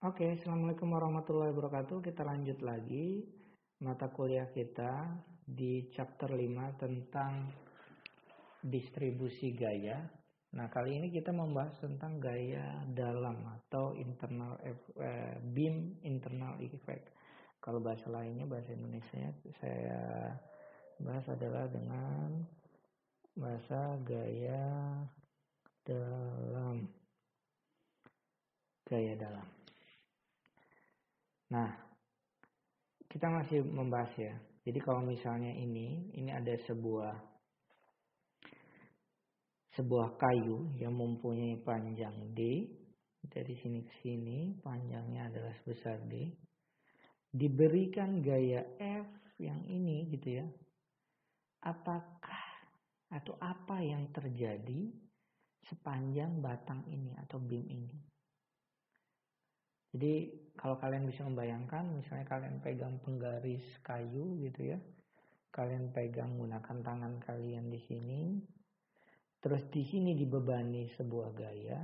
Oke, Assalamualaikum warahmatullahi wabarakatuh. Kita lanjut lagi mata kuliah kita di chapter 5 tentang distribusi gaya. Nah, kali ini kita membahas tentang gaya dalam atau beam internal effect. Kalau bahasa lainnya, bahasa Indonesia saya bahas adalah dengan bahasa gaya dalam. Gaya dalam. Nah, kita masih membahas ya. Jadi kalau misalnya ini ada sebuah kayu yang mempunyai panjang D, dari sini ke sini panjangnya adalah sebesar D. Diberikan gaya F yang ini gitu ya. Apakah atau apa yang terjadi sepanjang batang ini atau beam ini? Jadi kalau kalian bisa membayangkan, misalnya kalian pegang penggaris kayu gitu ya. Kalian pegang menggunakan tangan kalian di sini. Terus di sini dibebani sebuah gaya.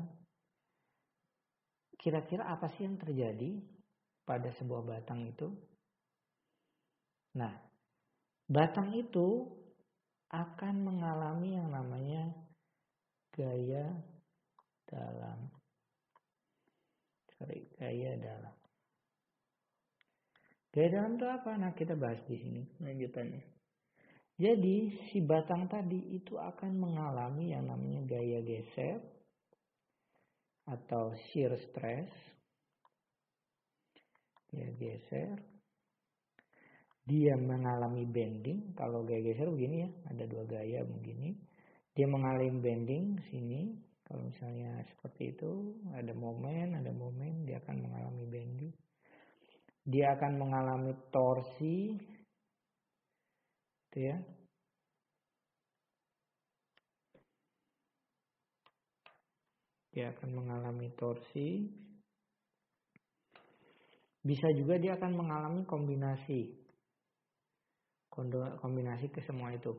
Kira-kira apa sih yang terjadi pada sebuah batang itu? Nah, batang itu akan mengalami yang namanya gaya dalam. Gaya dalam. Gaya dalam itu apa? Nah, kita bahas di sini lanjutannya. Jadi, si batang tadi itu akan mengalami yang namanya gaya geser atau shear stress. Dia geser. Dia mengalami bending. Kalau gaya geser begini ya, ada dua gaya begini. Dia mengalami bending sini. Kalau misalnya seperti itu, ada momen, dia akan mengalami bending. Dia akan mengalami torsi, gitu ya. Dia akan mengalami torsi. Bisa juga dia akan mengalami kombinasi ke semua itu.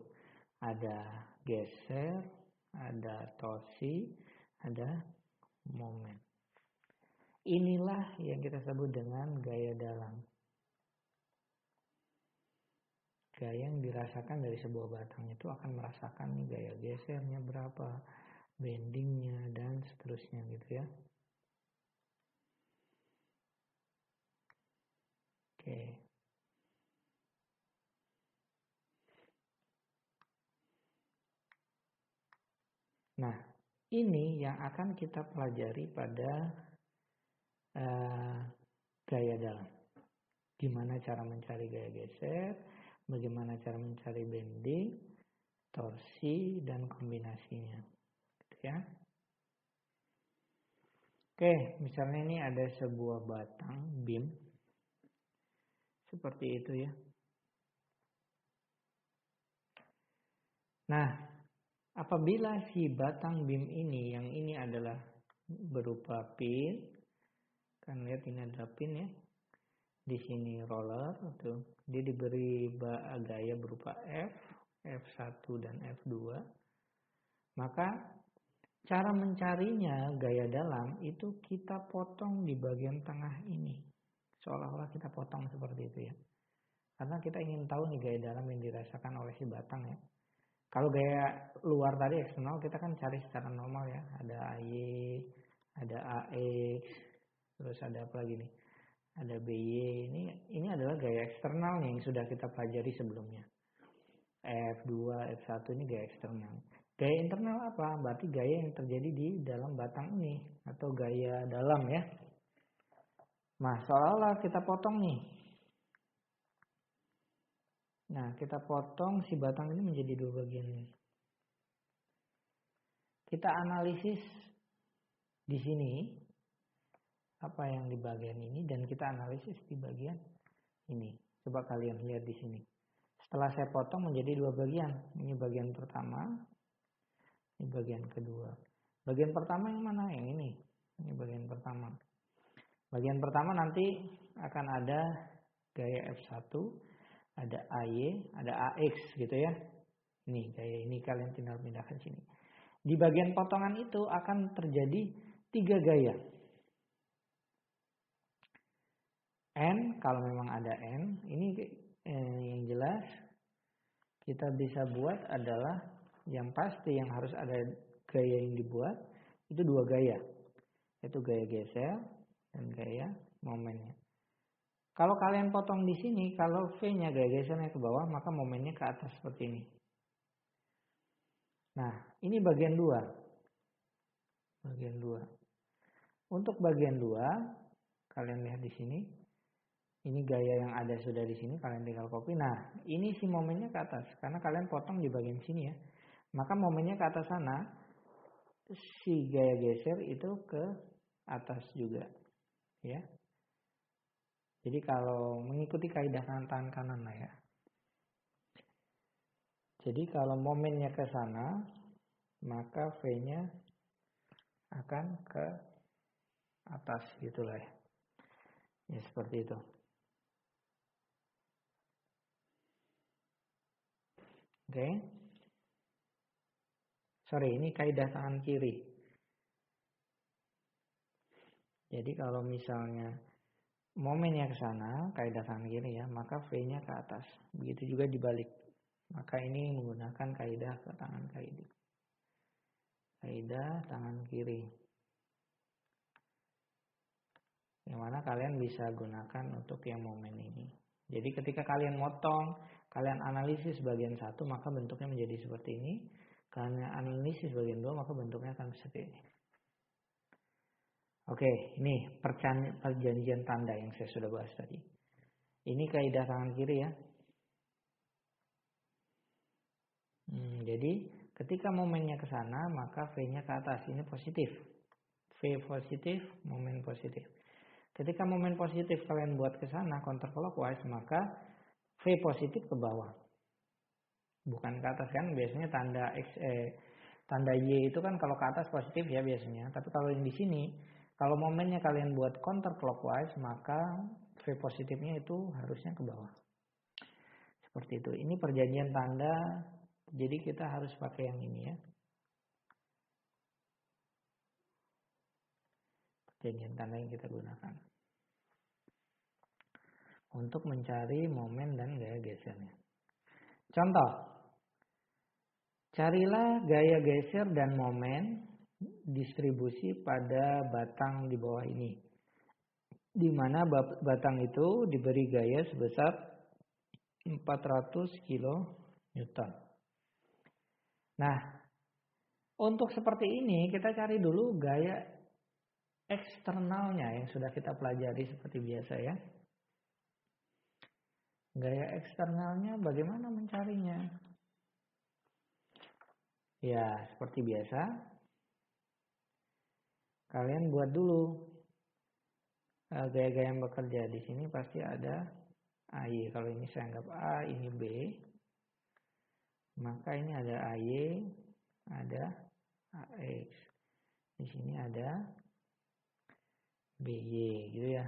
Ada geser, ada torsi, ada momen. Inilah yang kita sebut dengan gaya dalam. Gaya yang dirasakan dari sebuah batang itu akan merasakan nih gaya gesernya berapa, bendingnya, dan seterusnya gitu ya. Oke. Nah, ini yang akan kita pelajari pada gaya dalam. Gimana cara mencari gaya geser, bagaimana cara mencari bending, torsi, dan kombinasinya. Gitu ya. Oke, misalnya ini ada sebuah batang beam. Seperti itu ya. Nah, apabila si batang beam ini, yang ini adalah berupa pin, kan lihat ini ada pin ya. Di sini roller, tuh. Dia diberi gaya berupa F1 dan F2. Maka cara mencarinya gaya dalam itu kita potong di bagian tengah ini. Seolah-olah kita potong seperti itu ya. Karena kita ingin tahu nih gaya dalam yang dirasakan oleh si batang ya. Kalau gaya luar tadi eksternal kita kan cari secara normal ya. Ada AY, ada AX, terus ada apa lagi nih? Ada BY. Ini adalah gaya eksternal yang sudah kita pelajari sebelumnya. F2, F1 ini gaya eksternal. Gaya internal apa? Berarti gaya yang terjadi di dalam batang ini atau gaya dalam ya. Nah, seolah-olah kita potong nih. Nah, kita potong si batang ini menjadi dua bagian ini. Kita analisis di sini apa yang di bagian ini dan kita analisis di bagian ini. Coba kalian lihat di sini. Setelah saya potong menjadi dua bagian. Ini bagian pertama, ini bagian kedua. Bagian pertama yang mana? Yang ini. Ini bagian pertama. Bagian pertama nanti akan ada gaya F1, ada AY, ada AX gitu ya. Ini gaya ini kalian tinggal pindahkan sini. Di bagian potongan itu akan terjadi 3 gaya. N, kalau memang ada N, ini yang jelas kita bisa buat adalah yang pasti yang harus ada gaya yang dibuat itu 2 gaya, yaitu gaya geser dan gaya momennya. Kalau kalian potong di sini, kalau V-nya gaya gesernya ke bawah, maka momennya ke atas seperti ini. Nah, ini bagian 2. Bagian 2. Untuk bagian 2, kalian lihat di sini. Ini gaya yang ada sudah di sini, kalian tinggal copy. Nah, ini si momennya ke atas karena kalian potong di bagian sini ya. Maka momennya ke atas sana, si gaya geser itu ke atas juga, ya. Jadi kalau mengikuti kaidah tangan kanan lah ya. Jadi kalau momennya ke sana, maka V-nya akan ke atas gitulah ya. Ya seperti itu. Oke. Sorry, ini kaidah tangan kiri. Jadi kalau misalnya momennya ke sana, kaidah tangan kiri ya, maka V-nya ke atas. Begitu juga dibalik. Maka ini menggunakan kaidah ke tangan kiri. Kaidah tangan kiri. Yang mana kalian bisa gunakan untuk yang momen ini. Jadi ketika kalian motong, kalian analisis bagian 1, maka bentuknya menjadi seperti ini. Kalian analisis bagian 2, maka bentuknya akan seperti ini. Oke, ini perjanjian tanda yang saya sudah bahas tadi. Ini kaidah tangan kiri ya. Jadi ketika momennya ke sana, maka V-nya ke atas. Ini positif. V positif, momen positif. Ketika momen positif kalian buat ke sana counterclockwise, maka V positif ke bawah. Bukan ke atas kan, biasanya tanda Y itu kan kalau ke atas positif ya biasanya. Tapi kalau yang di sini, kalau momennya kalian buat counterclockwise, maka V positifnya itu harusnya ke bawah. Seperti itu. Ini perjanjian tanda, jadi kita harus pakai yang ini ya. Perjanjian tanda yang kita gunakan untuk mencari momen dan gaya gesernya. Contoh, carilah gaya geser dan momen distribusi pada batang di bawah ini. Di mana batang itu diberi gaya sebesar 400 kN. Nah, untuk seperti ini kita cari dulu gaya eksternalnya yang sudah kita pelajari seperti biasa ya. Gaya eksternalnya bagaimana mencarinya? Ya, seperti biasa. Kalian buat dulu gaya-gaya yang bekerja. Di sini pasti ada AY. Kalau ini saya anggap A, ini B. Maka ini ada AY, ada AX. Di sini ada BY gitu ya.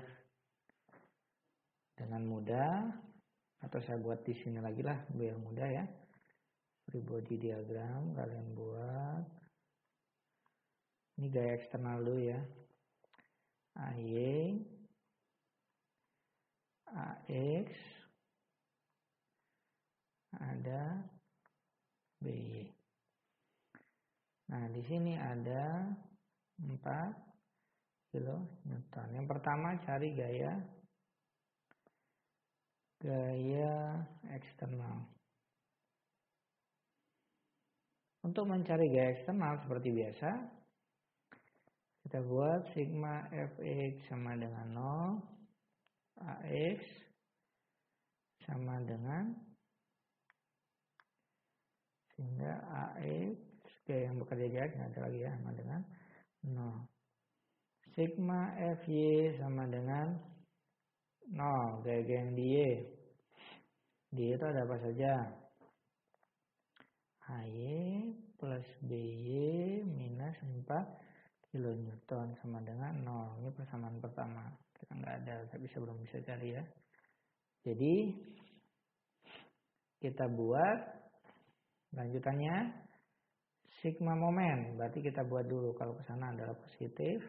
Dengan mudah, atau saya buat di sini lagi lah biar mudah ya. Free body diagram kalian buat. Ini gaya eksternal dulu ya. AY, AX, ada BY. Nah, di sini ada 4 kN. Yang pertama cari gaya eksternal. Untuk mencari gaya eksternal seperti biasa, kita buat sigma Fx sama dengan 0, Ax sama dengan, sehingga Ax gaya yang bekerja jarak nggak ada lagi ya, sama dengan 0. Sigma Fy sama dengan 0, gaya yang di Y. Di Y itu ada apa saja? AY plus BY minus 4 kN sama dengan 0. Ini persamaan pertama. Kita nggak ada, belum bisa cari ya. Jadi kita buat lanjutannya sigma momen. Berarti kita buat dulu kalau ke sana adalah positif.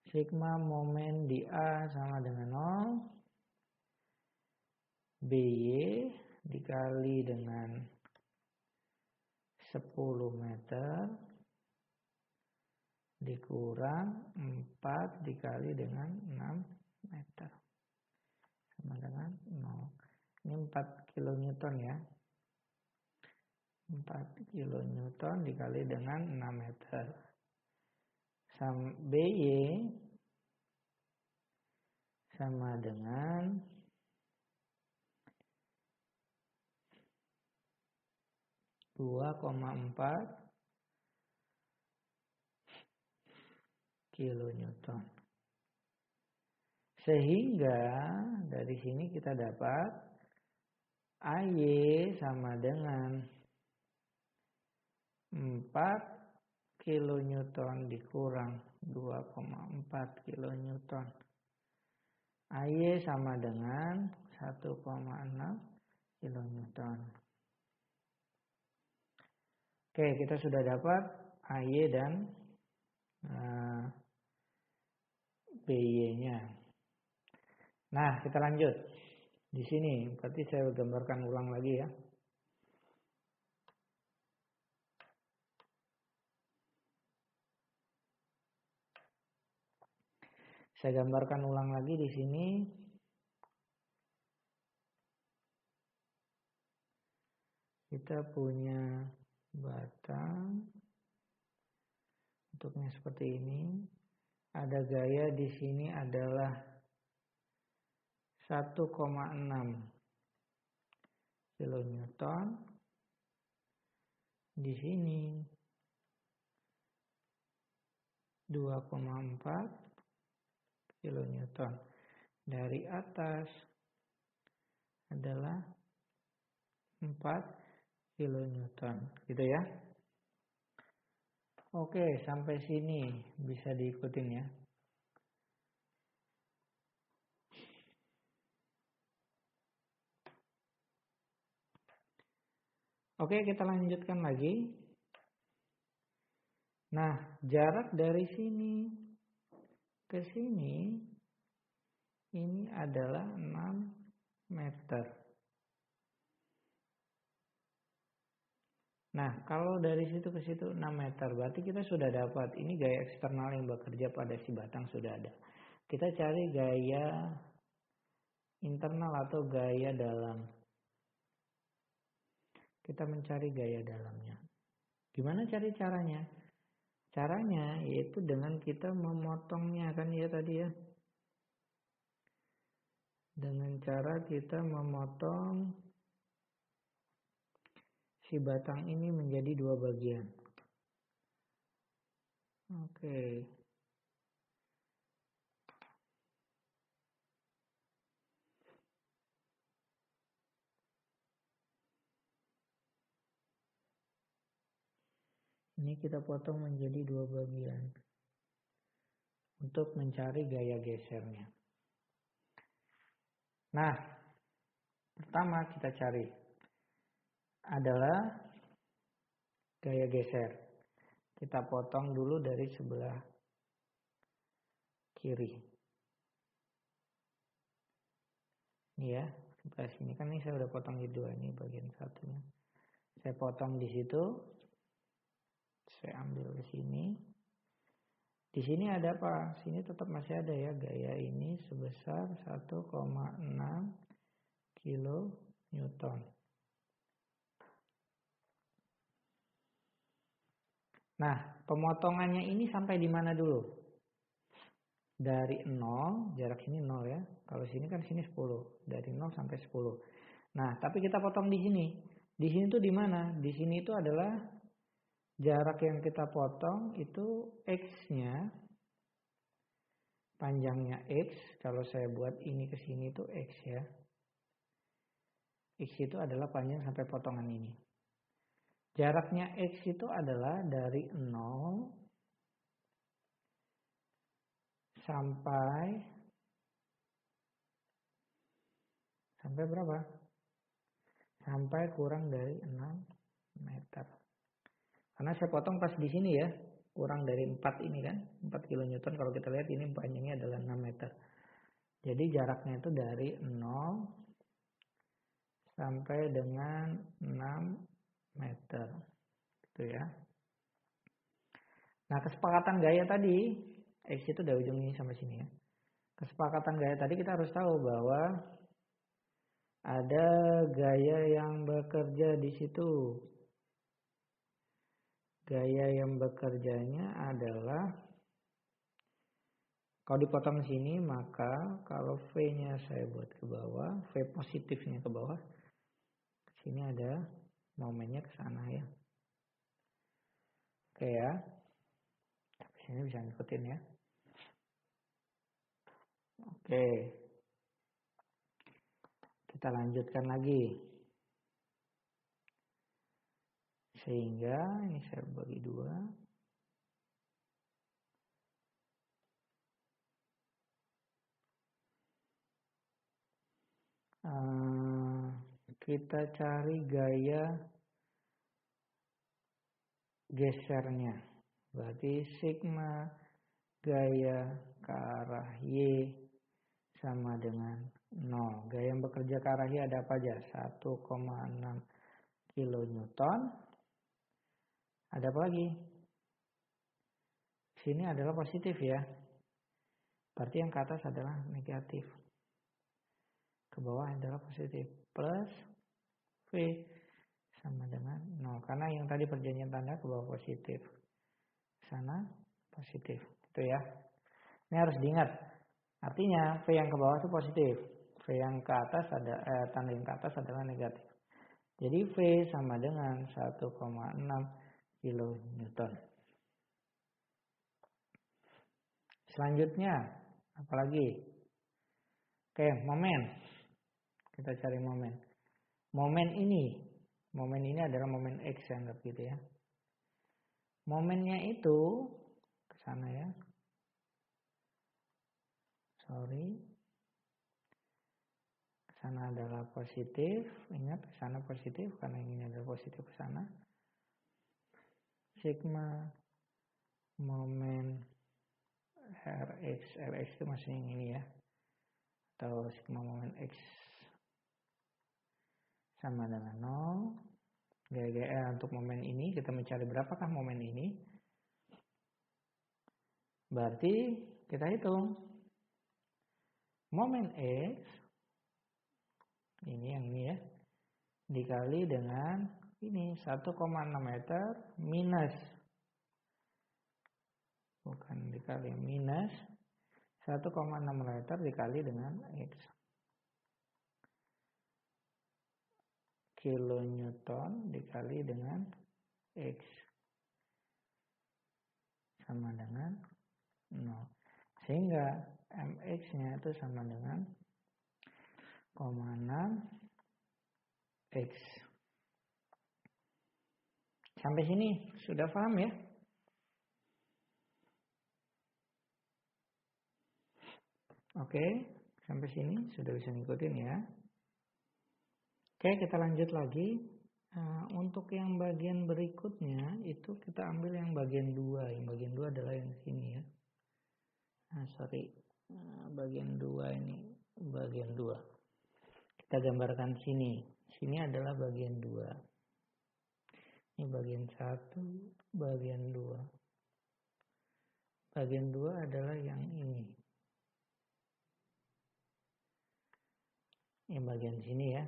Sigma momen di A sama dengan 0. BY dikali dengan 10 meter dikurang 4 dikali dengan 6 meter sama dengan 0. Ini 4 kilonewton ya. 4 kilonewton dikali dengan 6 meter. BY sama dengan 2,4 kilonewton. Sehingga dari sini kita dapat AY sama dengan 4 kilonewton dikurang 2,4 kilonewton. AY sama dengan 1,6 kilonewton. Oke, kita sudah dapat AY dan BY-nya. Nah, kita lanjut. Di sini berarti saya gambarkan ulang lagi ya. Saya gambarkan ulang lagi di sini. Kita punya batang. Bentuknya seperti ini. Ada gaya di sini adalah 1,6 kilonewton. Di sini 2,4 kilonewton. Dari atas adalah 4 kilonewton, gitu ya. Oke, sampai sini bisa diikutin ya. Oke, kita lanjutkan lagi. Nah, jarak dari sini ke sini ini adalah 6 meter. Nah, kalau dari situ ke situ 6 meter, berarti kita sudah dapat ini gaya eksternal yang bekerja pada si batang sudah ada. Kita cari gaya internal atau gaya dalam. Kita mencari gaya dalamnya. Gimana cari caranya? Caranya yaitu dengan kita memotongnya kan ya tadi ya. Dengan cara kita memotong si batang ini menjadi 2 bagian. Oke. Ini kita potong menjadi 2 bagian. Untuk mencari gaya gesernya. Nah, pertama kita cari adalah gaya geser. Kita potong dulu dari sebelah kiri. Ini ya, sebelah sini kan ini saya udah potong di 2, ini bagian satunya. Saya potong di situ. Saya ambil ke sini. Di sini ada apa? Sini tetap masih ada ya gaya ini sebesar 1,6 kilonewton. Nah, pemotongannya ini sampai di mana dulu? Dari 0, jarak sini 0 ya. Kalau sini kan sini 10. Dari 0 sampai 10. Nah, tapi kita potong di sini. Di sini tuh di mana? Di sini itu adalah jarak yang kita potong itu X-nya. Panjangnya X. Kalau saya buat ini ke sini itu X ya. X itu adalah panjang sampai potongan ini. Jaraknya X itu adalah dari 0 sampai berapa? Sampai kurang dari 6 meter. Karena saya potong pas di sini ya. kurang dari 4 ini kan, 4 kilonewton. Kalau kita lihat ini panjangnya adalah 6 meter. Jadi jaraknya itu dari 0 sampai dengan 6 meter. Gitu ya. Nah, kesepakatan gaya tadi, X itu dari ujung ini sampai sini ya. Kesepakatan gaya tadi kita harus tahu bahwa ada gaya yang bekerja di situ. Gaya yang bekerjanya adalah, kalau dipotong sini, maka kalau V-nya saya buat ke bawah, V positifnya ke bawah, sini ada momennya ke sana ya. Oke ya. Sini bisa ngikutin ya. Oke. Kita lanjutkan lagi. Sehingga ini saya bagi 2. Kita cari gaya gesernya. Berarti sigma gaya ke arah Y sama dengan 0. Gaya yang bekerja ke arah Y ada apa aja? 1,6 kilonewton. Ada apa lagi? Sini adalah positif ya. Berarti yang ke atas adalah negatif. Ke bawah adalah positif. Plus V sama dengan 0. Karena yang tadi perjanjian tanda ke bawah positif. Sana positif. Itu ya. Ini harus diingat. Artinya V yang ke bawah itu positif. V yang ke atas tanda yang ke atas adalah negatif. Jadi V sama dengan 1,6 kilonewton. Selanjutnya, apalagi? Oke, momen. Kita cari momen. Momen ini adalah momen X ya, anggap gitu ya. Momennya itu ke sana ya. Sorry. Ke sana adalah positif. Ingat, ke sana positif karena ini adalah positif ke sana. Sigma momen Rx itu maksudnya yang ini ya. Atau sigma momen X sama dengan 0. Gaya untuk momen ini kita mencari berapakah momen ini. Berarti kita hitung momen X ini yang ini ya dikali dengan ini 1,6 meter minus minus 1,6 meter dikali dengan X kilonewton dikali dengan X sama dengan 0. Sehingga MX-nya itu sama dengan 0,6 X. Sampai sini sudah paham ya? Oke, sampai sini sudah bisa ngikutin ya. Oke, kita lanjut lagi. Untuk yang bagian berikutnya itu kita ambil yang bagian 2. Yang bagian 2 adalah yang sini ya. Bagian 2 ini bagian 2. Kita gambarkan sini. Sini adalah bagian 2. Ini bagian 1, bagian 2. Bagian 2 adalah yang ini. Yang bagian sini ya.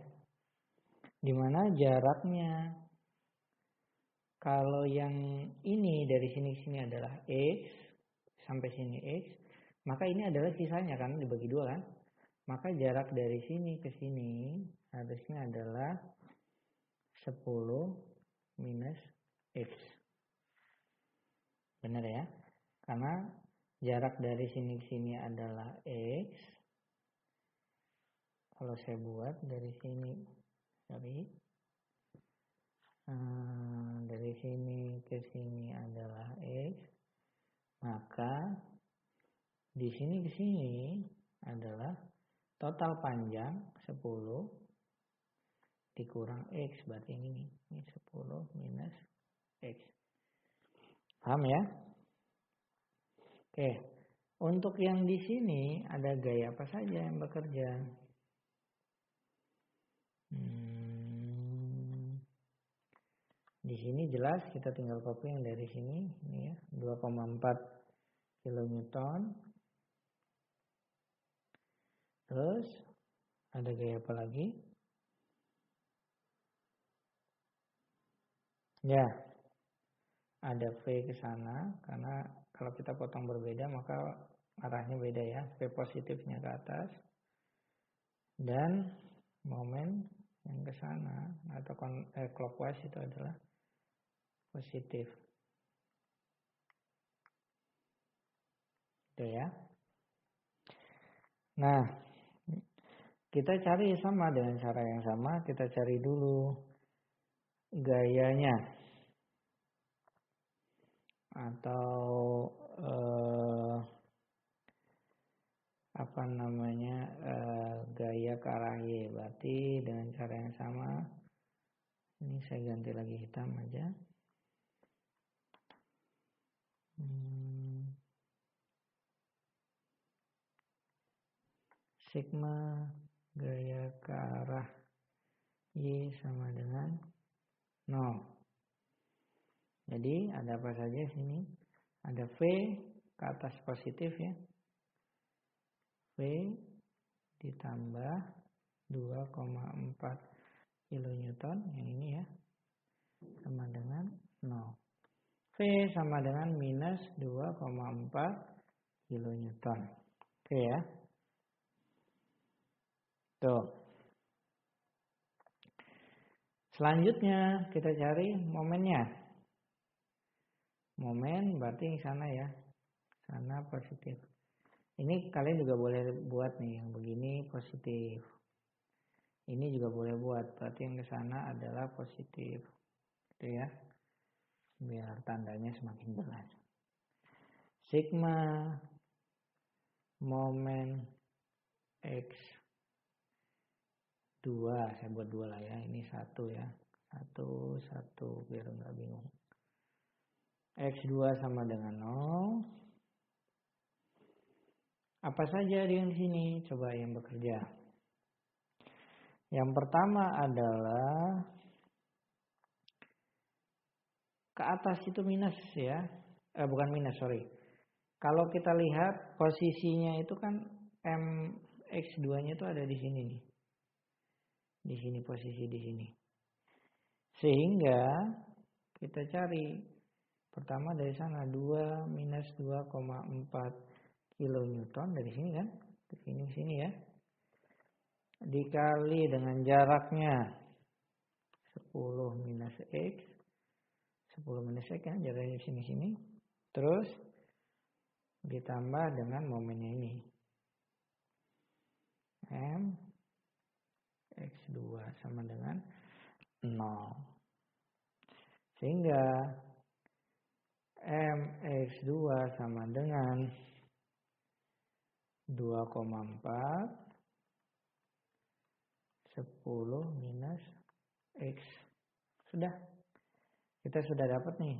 Dimana jaraknya kalau yang ini dari sini ke sini adalah X sampai sini X, maka ini adalah sisanya kan dibagi 2 kan, maka jarak dari sini ke sini harusnya adalah 10 minus X. Benar ya, karena jarak dari sini ke sini adalah X. Kalau saya buat dari sini dari sini ke sini adalah X, maka di sini ke sini adalah total panjang 10 dikurang X, berarti ini 10 minus X. Paham ya? Untuk yang di sini ada gaya apa saja yang bekerja? Di sini jelas kita tinggal copy yang dari sini, ini ya, 2,4 kilonewton. Terus ada gaya apa lagi? Ya, ada V ke sana, karena kalau kita potong berbeda maka arahnya beda ya, V positifnya ke atas. Dan momen yang ke sana atau clockwise itu adalah positif. Itu ya. Nah, kita cari sama dengan cara yang sama, kita cari dulu gayanya atau gaya ke arah Y. Berarti dengan cara yang sama, ini saya ganti lagi hitam aja. Sigma gaya ke arah Y sama dengan 0. Jadi ada apa saja sini? Ada V ke atas positif ya. V ditambah 2,4 kilonewton yang ini ya, sama dengan 0. V sama dengan minus 2,4 kilonewton. Oke ya. Tuh. Selanjutnya kita cari momennya. Momen berarti yang sana ya. Sana positif. Ini kalian juga boleh buat nih yang begini positif. Ini juga boleh buat. Berarti yang ke sana adalah positif. Gitu ya. Biar tandanya semakin jelas. Sigma momen X2, saya buat 2 lah ya, ini 1 ya, 1 biar nggak bingung. X2 sama dengan 0. Apa saja di sini? Coba yang bekerja. Yang pertama adalah ke atas itu minus ya, bukan minus, sorry. Kalau kita lihat posisinya itu kan X2-nya itu ada di sini nih. Di sini posisi di sini. Sehingga kita cari pertama dari sana 2 minus 2,4 kilonewton dari sini kan, ke sini ya. Dikali dengan jaraknya 10 minus X. 10 minus X kan jaraknya sini. Terus ditambah dengan momennya ini. M X2 sama dengan 0. Sehingga MX2 sama dengan 2,4 10 minus X. Sudah. Kita sudah dapat nih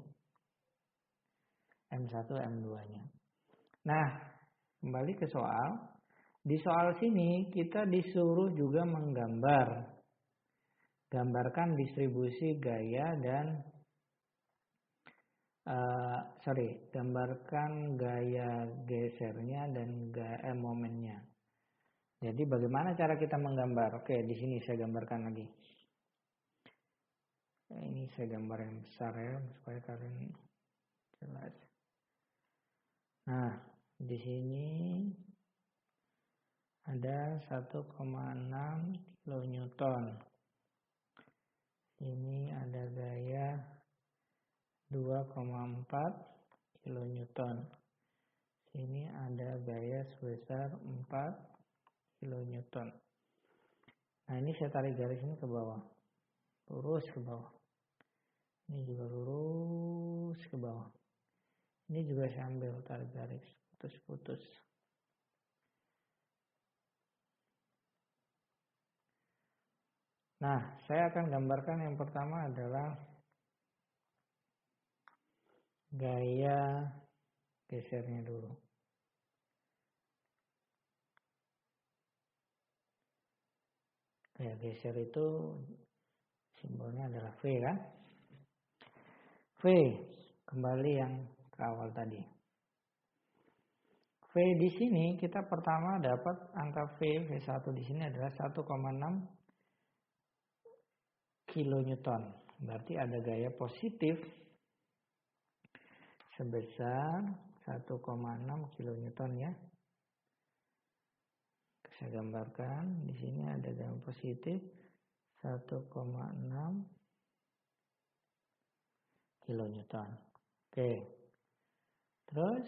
M1, M2-nya. Nah, kembali ke soal. Di soal sini kita disuruh juga gambarkan distribusi gaya dan gambarkan gaya gesernya dan gaya momennya. Jadi bagaimana cara kita menggambar? Oke, di sini saya gambarkan lagi. Ini saya gambar yang besar ya supaya kalian jelas. Nah, di sini ada 1,6 kilonewton. Ini ada gaya 2,4 kilonewton. Sini ada gaya sebesar 4 kilonewton. Nah, ini saya tarik garis ini ke bawah. Lurus ke bawah. Ini juga lurus ke bawah. Ini juga saya ambil tarik garis, putus-putus. Nah, saya akan gambarkan yang pertama adalah gaya gesernya dulu. Ya, geser itu simbolnya adalah V kan. V, kembali yang ke awal tadi. V di sini kita pertama dapat angka V1 di sini adalah 1,6 kilonewton. Berarti ada gaya positif sebesar 1,6 kilonewton ya. Saya gambarkan di sini ada gaya positif 1,6 kilonewton. Oke. Terus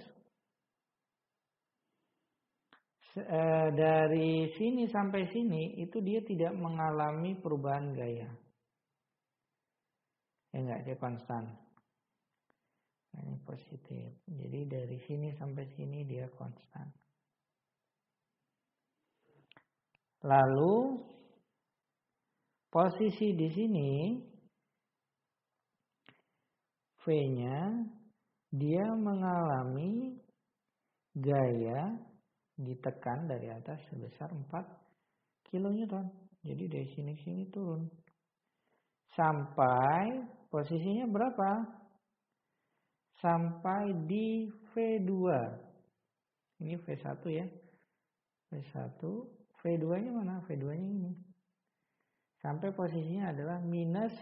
dari sini sampai sini itu dia tidak mengalami perubahan gaya. Ya enggak, dia konstan. Nah, ini positif. Jadi dari sini sampai sini dia konstan. Lalu posisi di sini V-nya dia mengalami gaya ditekan dari atas sebesar 4 kilonewton. Jadi dari sini ke sini turun. Sampai posisinya berapa? Sampai di V2. Ini V1 ya. V1, V2-nya mana? V2-nya ini. Sampai posisinya adalah minus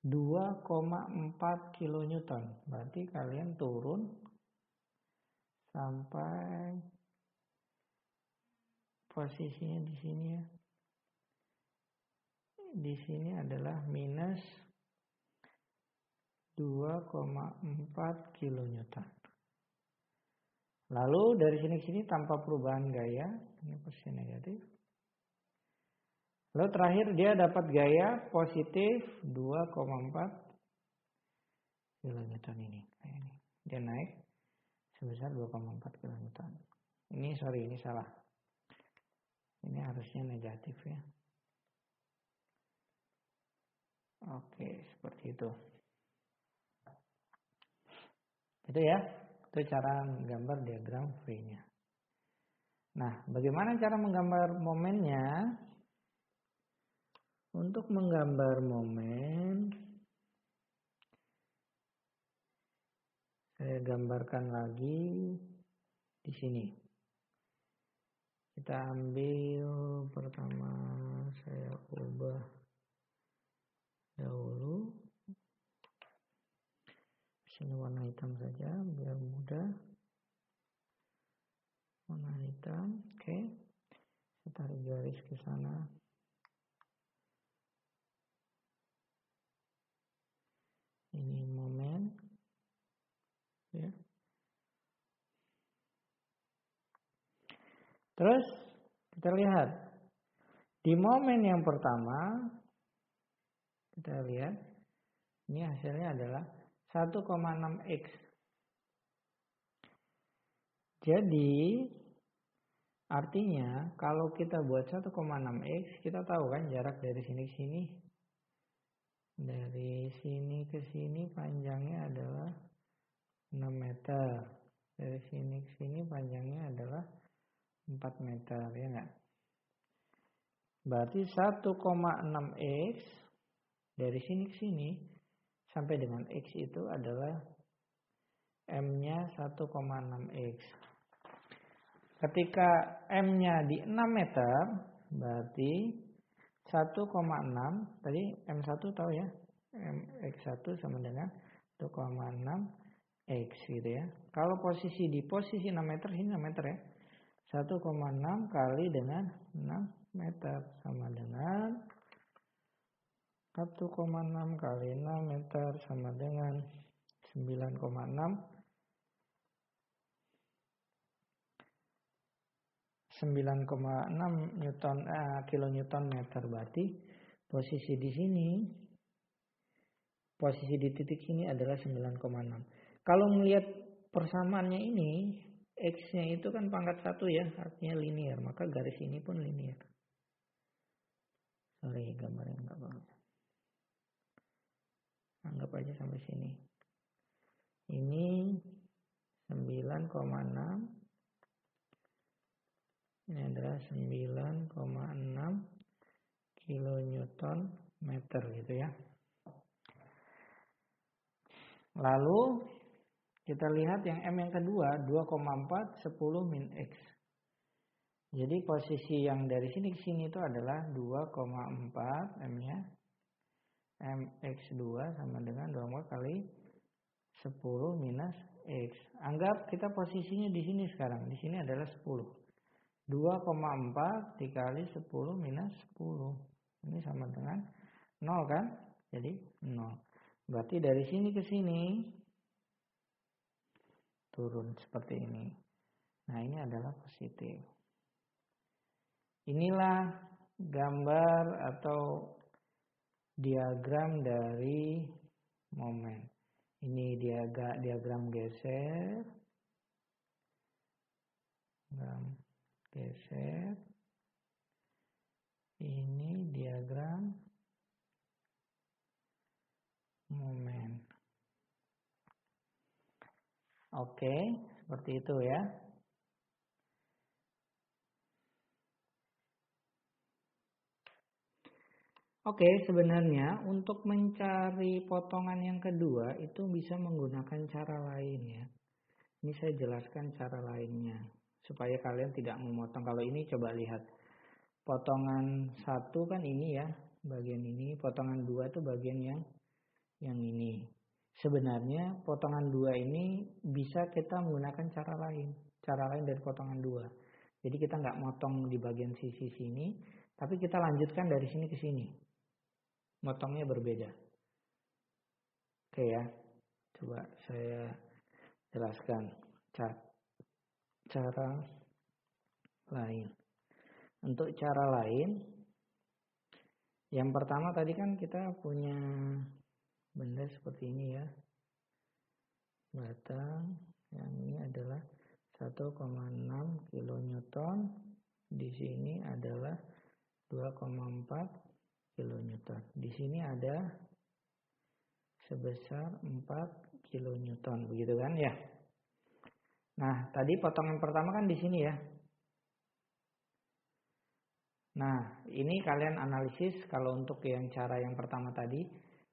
2,4 kilonewton. Berarti kalian turun sampai posisinya di sini ya. Di sini adalah minus 2,4 kilonewton. Lalu dari sini ke sini tanpa perubahan gaya, ini posisi negatif. Lalu terakhir dia dapat gaya positif 2,4 kilonewton ini. Dia naik sebesar 2,4 kilonewton. Ini salah. Ini harusnya negatif ya. Oke, seperti itu. Itu ya, itu cara menggambar diagram V-nya. Nah, bagaimana cara menggambar momennya? Untuk menggambar momen, saya gambarkan lagi di sini. Kita ambil pertama, saya ubah dahulu. Sini warna hitam saja biar mudah. Warna hitam, oke. Saya tarik garis ke sana. Ini momen, ya. Terus kita lihat di momen yang pertama, kita lihat ini hasilnya adalah 1,6x. Jadi artinya kalau kita buat 1,6x, kita tahu kan jarak dari sini ke sini. Dari sini ke sini panjangnya adalah 6 meter. Dari sini ke sini panjangnya adalah 4 meter, ya enggak? Berarti 1,6x dari sini ke sini sampai dengan x itu adalah M-nya 1,6x. Ketika M-nya di 6 meter, berarti 1,6, tadi M1 tahu ya, X1 sama dengan 1,6x gitu ya. Kalau posisi di posisi 6 meter, ini 6 meter ya. 1,6 kali dengan 6 meter sama dengan 1,6 kali 6 meter sama dengan 9,6 kilonewton meter. Berarti posisi di sini, posisi di titik ini adalah 9,6. Kalau melihat persamaannya ini, X-nya itu kan pangkat 1 ya, artinya linear, maka garis ini pun linear. Sorry, gambarnya enggak bagus. Anggap aja sampai sini. Ini 9,6. Ini adalah 9,6 kilonewton meter gitu ya. Lalu kita lihat yang M yang kedua 2,4 10 min X. Jadi posisi yang dari sini ke sini itu adalah 2,4 M-nya. MX2 sama dengan 24 kali 10 minus X. Anggap kita posisinya di sini sekarang. Di sini adalah 10. 2,4 dikali 10 minus 10. Ini sama dengan 0 kan? Jadi 0. Berarti dari sini ke sini turun seperti ini. Nah, ini adalah positif. Inilah gambar atau diagram dari momen. Ini diagram geser. Ini diagram momen. Oke, seperti itu ya. Oke, sebenarnya untuk mencari potongan yang kedua itu bisa menggunakan cara lain ya. Ini saya jelaskan cara lainnya supaya kalian tidak memotong. Kalau ini coba lihat. Potongan 1 kan ini ya, bagian ini. Potongan 2 itu bagian yang ini. Sebenarnya potongan 2 ini bisa kita menggunakan cara lain. Cara lain dari potongan 2. Jadi kita nggak motong di bagian sisi sini, tapi kita lanjutkan dari sini ke sini. Motongnya berbeda. Oke ya, coba saya jelaskan cara lain. Untuk cara lain, yang pertama tadi kan kita punya benda seperti ini ya. Batang, yang ini adalah 1,6 kilonewton. Di sini adalah 2,4 kilonewton. Di sini ada sebesar 4 kilonewton, begitu kan ya. Nah, tadi potongan pertama kan di sini ya. Nah, ini kalian analisis kalau untuk cara yang pertama tadi,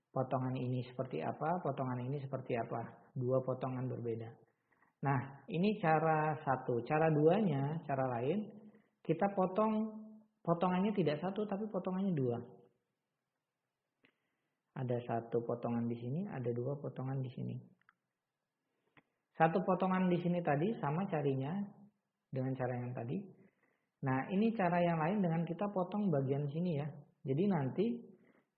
potongan ini seperti apa, potongan ini seperti apa. Dua potongan berbeda. Nah, ini cara satu. Cara duanya, cara lain, kita potongannya tidak satu, tapi potongannya dua. Ada satu potongan di sini, ada dua potongan di sini. Satu potongan di sini tadi sama carinya dengan cara yang tadi. Nah, ini cara yang lain dengan kita potong bagian sini ya. Jadi nanti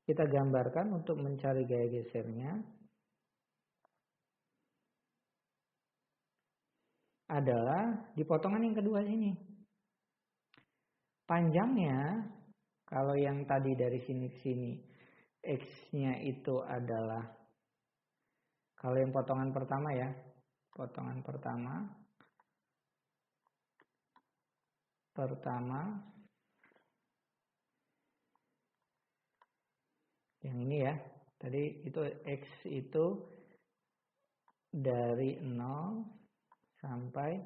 kita gambarkan untuk mencari gaya gesernya adalah di potongan yang kedua sini. Panjangnya, kalau yang tadi dari sini ke sini, X-nya itu adalah, kalau yang potongan pertama ya, potongan pertama, yang ini ya, tadi itu X itu dari 0 sampai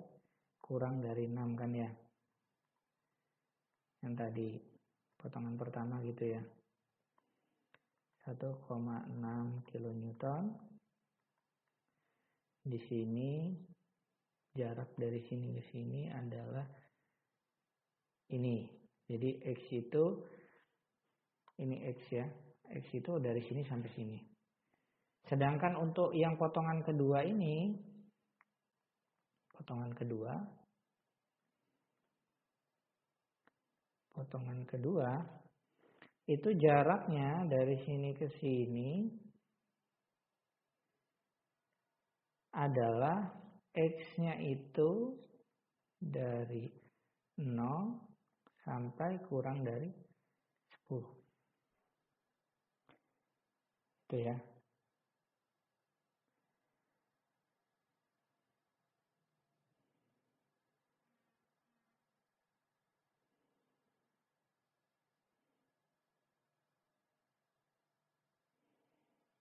kurang dari 6 kan ya. Yang tadi potongan pertama gitu ya. 1,6 kilonewton. Di sini jarak dari sini ke sini adalah ini. Jadi X itu ini X ya. X itu dari sini sampai sini. Sedangkan untuk yang potongan kedua ini, potongan kedua itu jaraknya dari sini ke sini adalah X-nya itu dari 0 sampai kurang dari 10. Itu ya.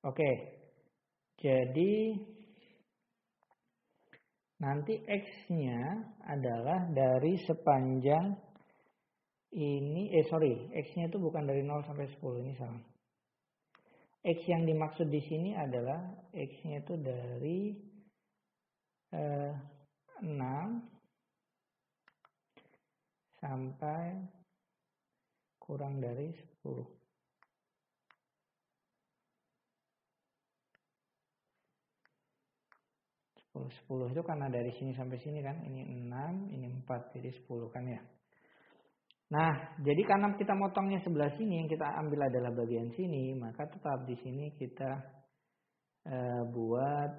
Oke. Jadi nanti X-nya adalah dari sepanjang ini, X-nya itu bukan dari 0 sampai 10, ini salah. X yang dimaksud di sini adalah X-nya itu dari 6 sampai kurang dari 10. 10 itu karena dari sini sampai sini kan, ini 6, ini 4, jadi 10 kan ya. Nah, jadi karena kita motongnya sebelah sini, yang kita ambil adalah bagian sini, maka tetap di sini kita buat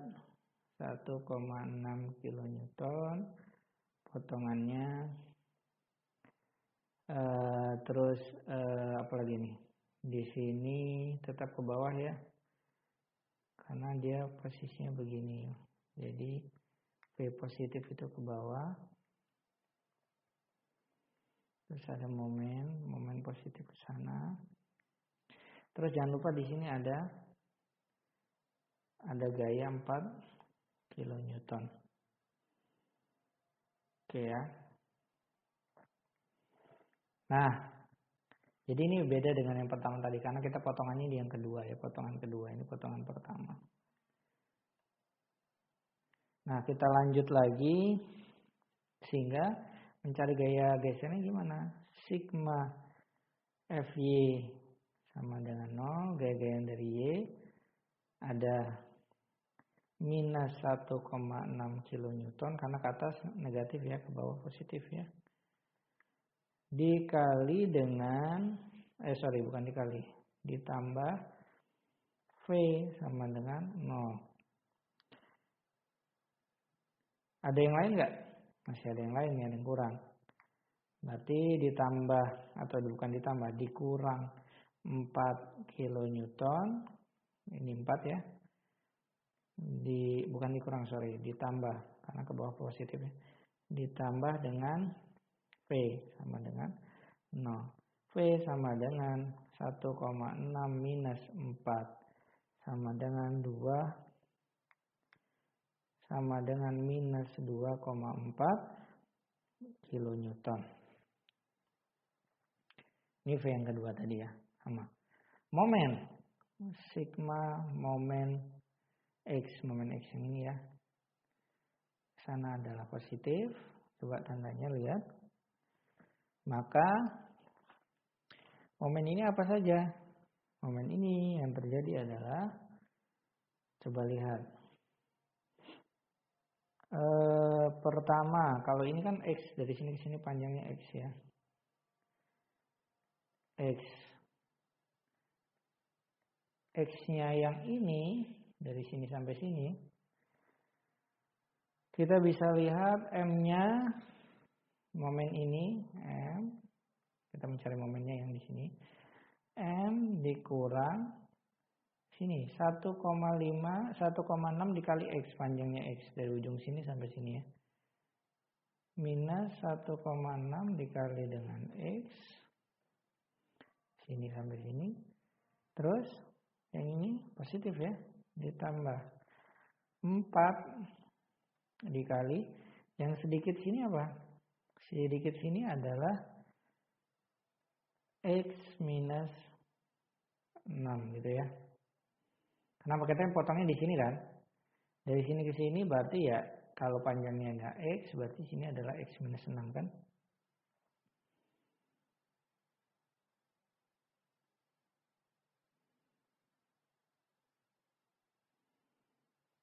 1,6 kilonewton potongannya. Terus apalagi nih, di sini tetap ke bawah ya, karena dia posisinya begini. Jadi V positif itu ke bawah. Terus ada momen positif ke sana. Terus jangan lupa di sini ada gaya 4 kilonewton. Oke ya. Nah, jadi ini beda dengan yang pertama tadi karena kita potongannya di yang kedua ya, potongan kedua, ini potongan pertama. Nah, kita lanjut lagi sehingga mencari gaya gesernya gimana? Sigma Fy sama dengan 0, gaya-gaya dari Y ada minus 1,6 kilonewton karena ke atas negatif ya, ke bawah positif ya. Dikali dengan, ditambah V sama dengan 0. Ada yang lain nggak? Masih ada yang lain ya, ada yang kurang. Berarti ditambah, atau bukan ditambah, dikurang 4 kilonewton. Ini 4 ya. Ditambah, karena ke bawah positif ya. Ditambah dengan V sama dengan 0. V sama dengan 1,6 minus 4 sama dengan 2 sama dengan minus 2,4 kilonewton. Ini V yang kedua tadi ya, sama. Momen, sigma momen X yang ini ya. Sana adalah positif, coba tandanya lihat. Maka momen ini apa saja? Momen ini yang terjadi adalah, coba lihat. Pertama, kalau ini kan X, dari sini ke sini panjangnya X ya. X-nya yang ini, dari sini sampai sini, kita bisa lihat M-nya, momen ini, M, kita mencari momennya yang di sini, M dikurang, sini, 1,6 dikali X, panjangnya X, dari ujung sini sampai sini ya. Minus 1,6 dikali dengan X, sini sampai sini. Terus yang ini positif ya, ditambah 4 dikali yang sedikit sini apa? Sedikit sini adalah X minus 6 gitu ya. Kenapa kita potongnya di sini kan? Dari sini ke sini berarti ya kalau panjangnya nggak X berarti sini adalah X minus 6 kan?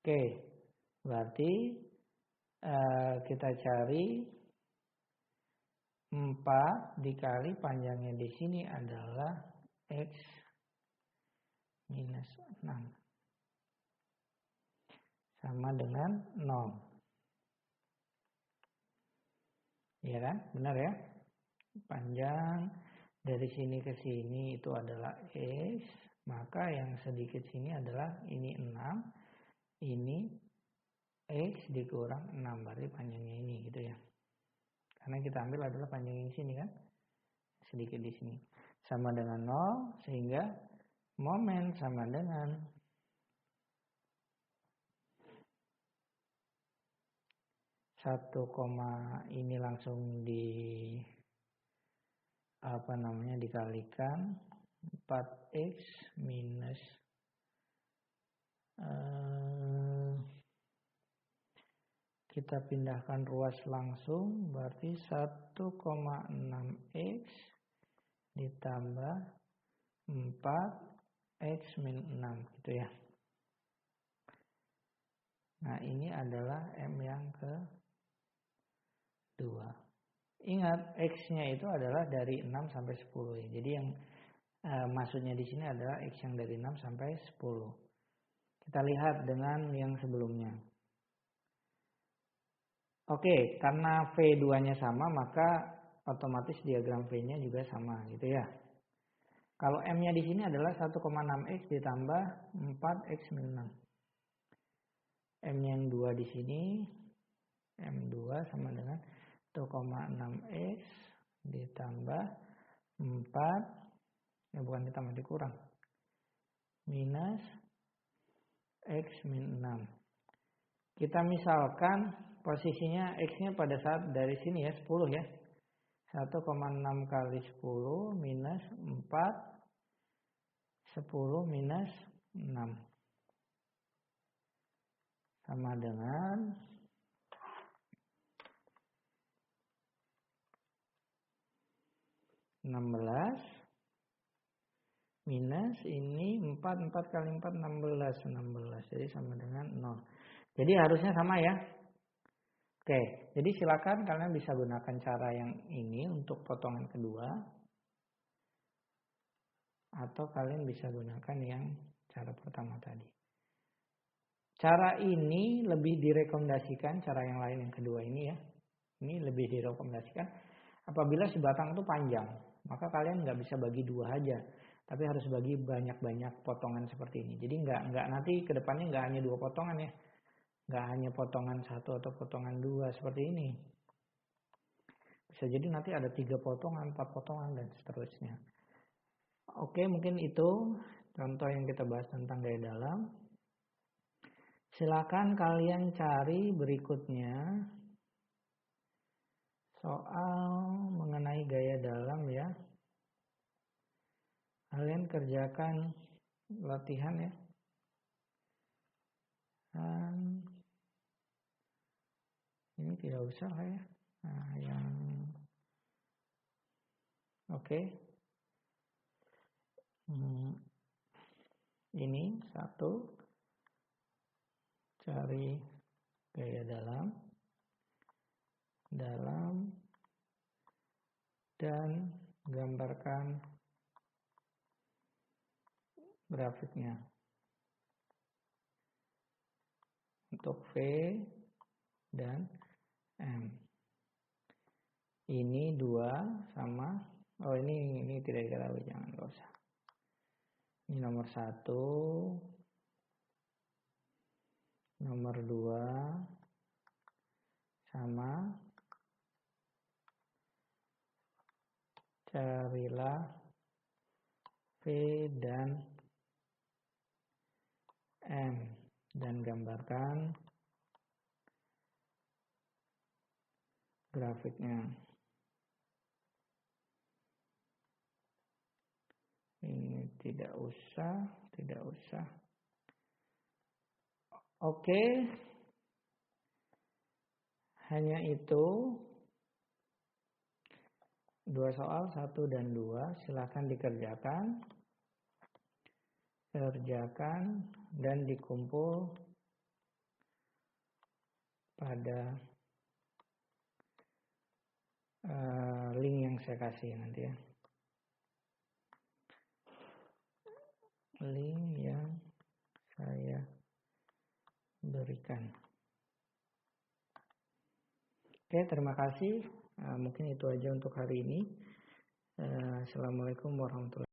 Oke, berarti kita cari 4 dikali panjangnya di sini adalah X minus 6 sama dengan 0. Iya kan? Benar ya? Panjang dari sini ke sini itu adalah X, maka yang sedikit sini adalah ini 6, ini X dikurang 6, berarti panjangnya ini gitu ya. Karena kita ambil adalah panjang yang sini kan, sedikit di sini. Sama dengan 0, sehingga momen sama dengan 1, ini langsung dikalikan 4x minus kita pindahkan ruas langsung, berarti 1,6x ditambah 4x min 6 gitu ya. Nah, ini adalah M yang kedua. Ingat, X-nya itu adalah dari 6 sampai 10 ya. Jadi yang maksudnya di sini adalah X yang dari 6 sampai 10. Kita lihat dengan yang sebelumnya. Oke, karena V2-nya sama, maka otomatis diagram V-nya juga sama gitu ya. Kalau M-nya di sini adalah 1,6x ditambah 4x min 6. M yang 2 di sini, M2 sama dengan 1,6x ditambah 4, ya bukan ditambah, dikurang, minus x min 6. Kita misalkan posisinya X-nya pada saat dari sini ya, 10 ya. 1,6 kali 10 minus 4, 10 minus 6. Sama dengan 16 minus ini 4 kali 4, 16. Jadi sama dengan 0. Jadi harusnya sama ya. Oke, jadi silakan kalian bisa gunakan cara yang ini untuk potongan kedua. Atau kalian bisa gunakan yang cara pertama tadi. Cara ini lebih direkomendasikan, cara yang lain yang kedua ini ya. Ini lebih direkomendasikan apabila si batang itu panjang. Maka kalian nggak bisa bagi dua aja. Tapi harus bagi banyak-banyak potongan seperti ini. Jadi nggak nanti kedepannya nggak hanya 2 potongan ya. Nggak hanya potongan 1 atau potongan 2 seperti ini. Bisa jadi nanti ada 3 potongan, 4 potongan dan seterusnya. Oke, mungkin itu contoh yang kita bahas tentang gaya dalam. Silakan kalian cari berikutnya soal mengenai gaya dalam ya. Kalian kerjakan latihan ya. Dan ini tidak usah ya. Nah, yang oke. Ini 1, cari gaya dalam dan gambarkan grafiknya untuk V dan M. Ini 2 sama, oh ini tidak diketahui, jangan, nggak usah. Ini nomor 1, nomor 2 sama, carilah V dan M dan gambarkan grafiknya. Ini tidak usah. Oke. Hanya itu. 2 soal, 1 dan 2. Silakan dikerjakan. Kerjakan dan dikumpul pada link yang saya kasih nanti ya. Link yang saya berikan. Oke, terima kasih. Mungkin itu aja untuk hari ini. Assalamualaikum warahmatullahi wabarakatuh.